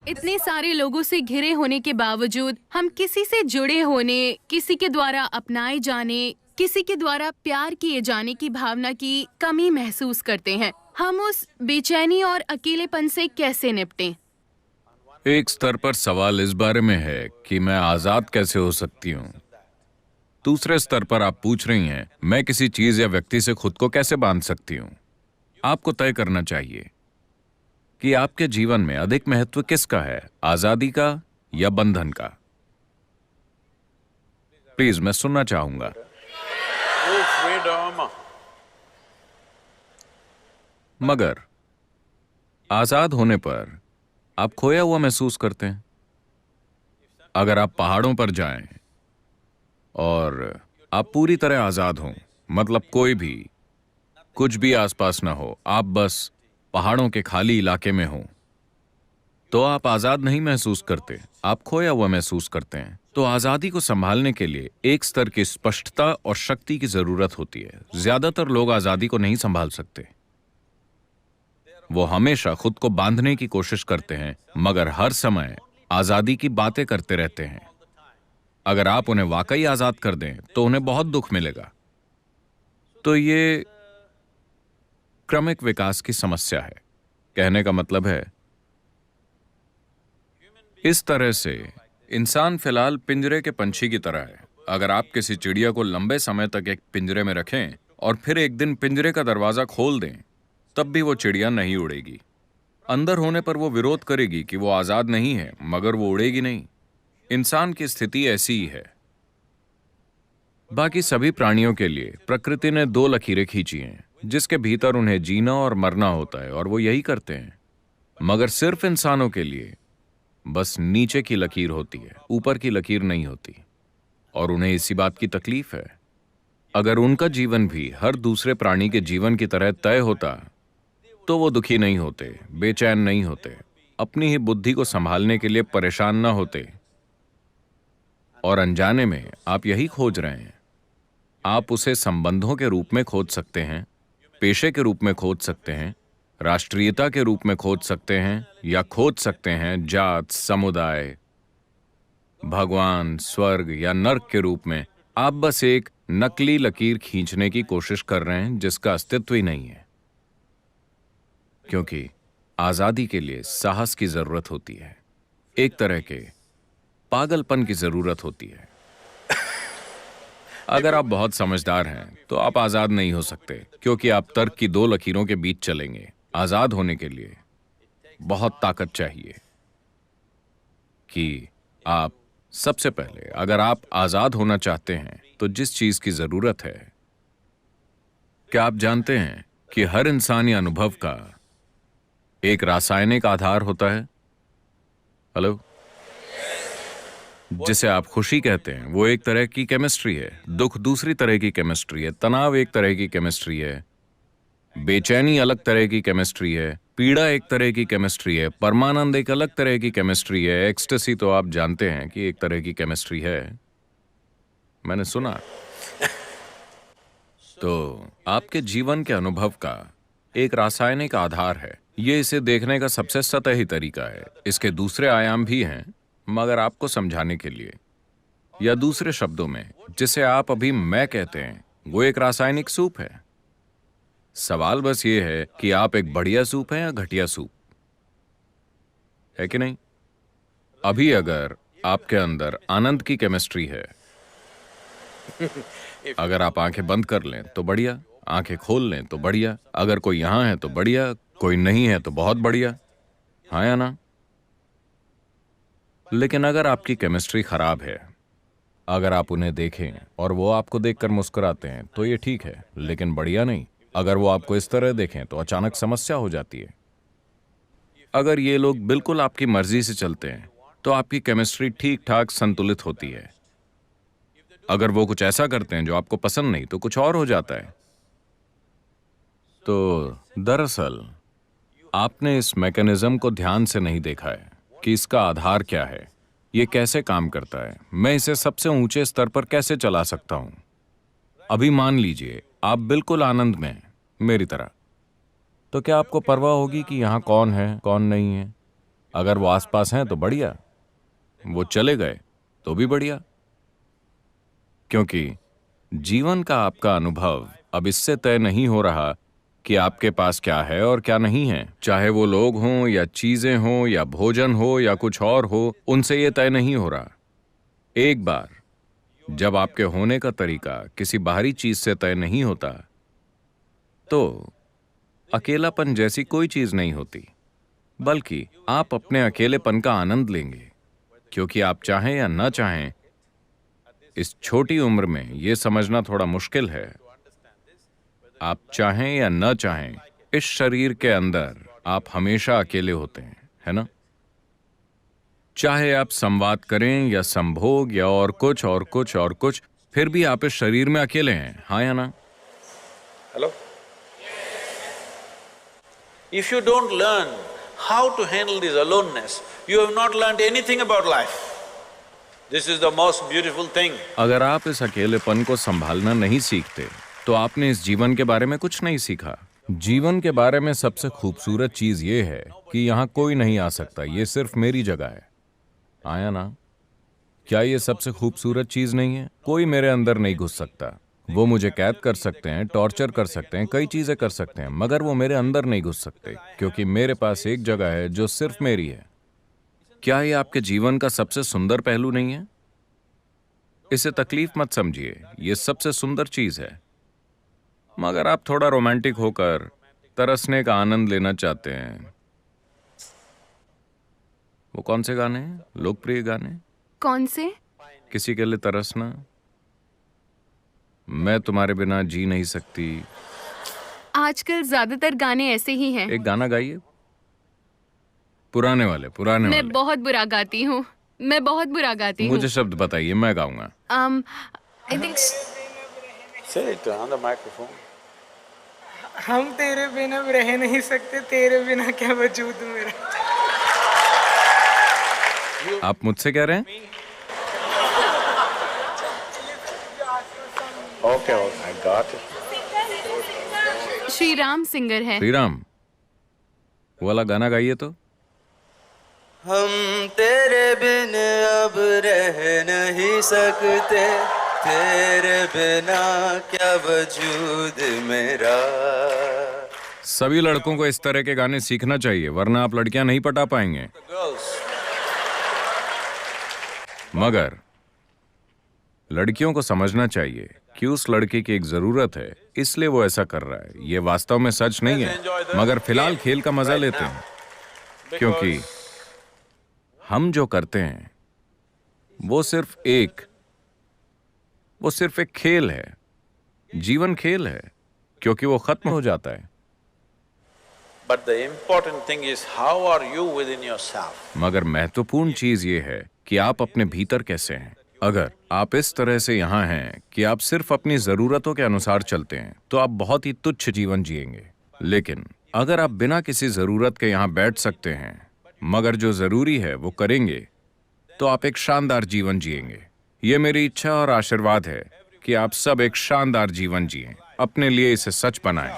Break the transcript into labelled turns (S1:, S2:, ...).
S1: इतने सारे लोगों से घिरे होने के बावजूद हम किसी से जुड़े होने, किसी के द्वारा अपनाए जाने, किसी के द्वारा प्यार किए जाने की भावना की कमी महसूस करते हैं। हम उस बेचैनी और अकेलेपन से कैसे निपटें?
S2: एक स्तर पर सवाल इस बारे में है कि मैं आजाद कैसे हो सकती हूँ। दूसरे स्तर पर आप पूछ रही हैं, मैं किसी चीज या व्यक्ति से खुद को कैसे बांध सकती हूँ। आपको तय करना चाहिए कि आपके जीवन में अधिक महत्व किसका है, आजादी का या बंधन का। प्लीज, मैं सुनना चाहूंगा। मगर आजाद होने पर आप खोया हुआ महसूस करते हैं। अगर आप पहाड़ों पर जाएं और आप पूरी तरह आजाद हों, मतलब कोई भी कुछ भी आसपास ना हो, आप बस पहाड़ों के खाली इलाके में हो, तो आप आजाद नहीं महसूस करते, आप खोया हुआ महसूस करते हैं। तो आजादी को संभालने के लिए एक स्तर की स्पष्टता और शक्ति की जरूरत होती है। ज्यादातर लोग आजादी को नहीं संभाल सकते। वो हमेशा खुद को बांधने की कोशिश करते हैं, मगर हर समय आजादी की बातें करते रहते हैं। अगर आप उन्हें वाकई आजाद कर दें तो उन्हें बहुत दुख मिलेगा। तो ये क्रमिक विकास की समस्या है। कहने का मतलब है, इस तरह से इंसान फिलहाल पिंजरे के पंछी की तरह है। अगर आप किसी चिड़िया को लंबे समय तक एक पिंजरे में रखें और फिर एक दिन पिंजरे का दरवाजा खोल दें, तब भी वो चिड़िया नहीं उड़ेगी। अंदर होने पर वो विरोध करेगी कि वो आजाद नहीं है, मगर वो उड़ेगी नहीं। इंसान की स्थिति ऐसी ही है। बाकी सभी प्राणियों के लिए प्रकृति ने दो लकीरें खींची हैं, जिसके भीतर उन्हें जीना और मरना होता है, और वो यही करते हैं। मगर सिर्फ इंसानों के लिए बस नीचे की लकीर होती है, ऊपर की लकीर नहीं होती। और उन्हें इसी बात की तकलीफ है। अगर उनका जीवन भी हर दूसरे प्राणी के जीवन की तरह तय होता तो वो दुखी नहीं होते, बेचैन नहीं होते, अपनी ही बुद्धि को संभालने के लिए परेशान ना होते। और अनजाने में आप यही खोज रहे हैं। आप उसे संबंधों के रूप में खोज सकते हैं, पेशे के रूप में खोज सकते हैं, राष्ट्रीयता के रूप में खोज सकते हैं, या खोज सकते हैं जात, समुदाय, भगवान, स्वर्ग या नर्क के रूप में। आप बस एक नकली लकीर खींचने की कोशिश कर रहे हैं जिसका अस्तित्व ही नहीं है। क्योंकि आजादी के लिए साहस की जरूरत होती है, एक तरह के पागलपन की जरूरत होती है। अगर आप बहुत समझदार हैं तो आप आजाद नहीं हो सकते, क्योंकि आप तर्क की दो लकीरों के बीच चलेंगे। आजाद होने के लिए बहुत ताकत चाहिए। कि आप सबसे पहले, अगर आप आजाद होना चाहते हैं तो जिस चीज की जरूरत है, क्या आप जानते हैं कि हर इंसानी अनुभव का एक रासायनिक आधार होता है? हेलो? जिसे आप खुशी कहते हैं, वो एक तरह की केमिस्ट्री है, दुख दूसरी तरह की केमिस्ट्री है, तनाव एक तरह की केमिस्ट्री है, बेचैनी अलग तरह की केमिस्ट्री है, पीड़ा एक तरह की केमिस्ट्री है, परमानंद एक अलग तरह की केमिस्ट्री है, एक्सटेसी तो आप जानते हैं कि एक तरह की केमिस्ट्री है, मैंने सुना। तो आपके जीवन के अनुभव का एक रासायनिक आधार है। ये इसे देखने का सबसे सतही तरीका है। इसके दूसरे आयाम भी हैं, मगर आपको समझाने के लिए, या दूसरे शब्दों में, जिसे आप अभी मैं कहते हैं, वो एक रासायनिक सूप है। सवाल बस ये है कि आप एक बढ़िया सूप हैं या घटिया सूप, है कि नहीं? अभी अगर आपके अंदर आनंद की केमिस्ट्री है, अगर आप आंखें बंद कर लें तो बढ़िया, आंखें खोल लें तो बढ़िया, अगर कोई यहां है तो बढ़िया, कोई नहीं है तो बहुत बढ़िया, हाँ या ना? लेकिन अगर आपकी केमिस्ट्री खराब है, अगर आप उन्हें देखें और वो आपको देखकर मुस्कुराते हैं तो ये ठीक है, लेकिन बढ़िया नहीं। अगर वो आपको इस तरह देखें तो अचानक समस्या हो जाती है। अगर ये लोग बिल्कुल आपकी मर्जी से चलते हैं तो आपकी केमिस्ट्री ठीक ठाक संतुलित होती है। अगर वो कुछ ऐसा करते हैं जो आपको पसंद नहीं, तो कुछ और हो जाता है। तो दरअसल आपने इस मैकेनिज्म को ध्यान से नहीं देखा है कि इसका आधार क्या है, ये कैसे काम करता है, मैं इसे सबसे ऊंचे स्तर पर कैसे चला सकता हूं। अभी मान लीजिए आप बिल्कुल आनंद में हैं, मेरी तरह, तो क्या आपको परवाह होगी कि यहां कौन है कौन नहीं है? अगर वो आसपास हैं तो बढ़िया, वो चले गए तो भी बढ़िया, क्योंकि जीवन का आपका अनुभव अब इससे तय नहीं हो रहा कि आपके पास क्या है और क्या नहीं है। चाहे वो लोग हों या चीजें हों या भोजन हो या कुछ और हो, उनसे ये तय नहीं हो रहा। एक बार जब आपके होने का तरीका किसी बाहरी चीज से तय नहीं होता, तो अकेलापन जैसी कोई चीज नहीं होती, बल्कि आप अपने अकेलेपन का आनंद लेंगे, क्योंकि आप चाहें या न चाहें, इस छोटी उम्र में यह समझना थोड़ा मुश्किल है, आप चाहें या न चाहें, इस शरीर के अंदर आप हमेशा अकेले होते हैं, है ना? चाहे आप संवाद करें या संभोग या और कुछ और कुछ और कुछ, फिर भी आप इस शरीर में अकेले हैं, हाँ या ना?
S3: Hello? If you don't learn how to handle this aloneness, you have not learned anything about life. This is the most beautiful thing.
S2: अगर आप इस अकेलेपन को संभालना नहीं सीखते, तो आपने इस जीवन के बारे में कुछ नहीं सीखा। जीवन के बारे में सबसे खूबसूरत चीज ये है कि यहाँ कोई नहीं आ सकता, ये सिर्फ मेरी जगह है, आया ना? क्या ये सबसे खूबसूरत चीज नहीं है? कोई मेरे अंदर नहीं घुस सकता। वो मुझे कैद कर सकते हैं, टॉर्चर कर सकते हैं, कई चीजें कर सकते हैं, मगर वो मेरे अंदर नहीं घुस सकते, क्योंकि मेरे पास एक जगह है जो सिर्फ मेरी है। क्या ये आपके जीवन का सबसे सुंदर पहलू नहीं है? इसे तकलीफ मत समझिए, ये सबसे सुंदर चीज है। मगर आप थोड़ा रोमांटिक होकर तरसने का आनंद लेना चाहते हैं। वो कौन से गाने हैं? लोकप्रिय गाने?
S1: कौन से?
S2: किसी के लिए तरसना, मैं तुम्हारे बिना जी नहीं सकती।
S1: आजकल ज्यादातर गाने ऐसे ही हैं।
S2: एक गाना गाइए, पुराने वाले, पुराने
S1: मैं
S2: वाले।
S1: बहुत बुरा गाती हूँ, मैं बहुत बुरा गाती हूँ।
S2: मुझे शब्द बताइए, मैं गाऊंगा।
S1: I think
S3: Say it on the microphone.
S4: हम तेरे बिना रह नहीं सकते, तेरे बिना क्या वजूद मेरा।
S2: आप मुझसे कह रहे हैं?
S3: Okay, I got it.
S1: Shri Ram singer है।
S2: श्रीराम, वो वाला गाना गाइए तो।
S5: हम तेरे बिन अब रह नहीं सकते, तेरे बिना क्या वजूद मेरा।
S2: सभी लड़कों को इस तरह के गाने सीखना चाहिए, वरना आप लड़कियां नहीं पटा पाएंगे।
S3: Girls,
S2: मगर लड़कियों को समझना चाहिए कि उस लड़के की एक जरूरत है, इसलिए वो ऐसा कर रहा है। ये वास्तव में सच नहीं है, मगर फिलहाल खेल का मजा लेते हैं, क्योंकि हम जो करते हैं वो सिर्फ एक खेल है। जीवन खेल है, क्योंकि वो खत्म हो जाता है।
S3: but the important thing is how are you within yourself?
S2: मगर महत्वपूर्ण चीज ये है कि आप अपने भीतर कैसे हैं। अगर आप इस तरह से यहाँ हैं कि आप सिर्फ अपनी जरूरतों के अनुसार चलते हैं, तो आप बहुत ही तुच्छ जीवन जिएंगे। लेकिन अगर आप बिना किसी जरूरत के यहाँ बैठ सकते हैं, मगर जो जरूरी है वो करेंगे, तो आप एक शानदार जीवन जिएंगे। ये मेरी इच्छा और आशीर्वाद है कि आप सब एक शानदार जीवन जिएं, अपने लिए इसे सच बनाएं।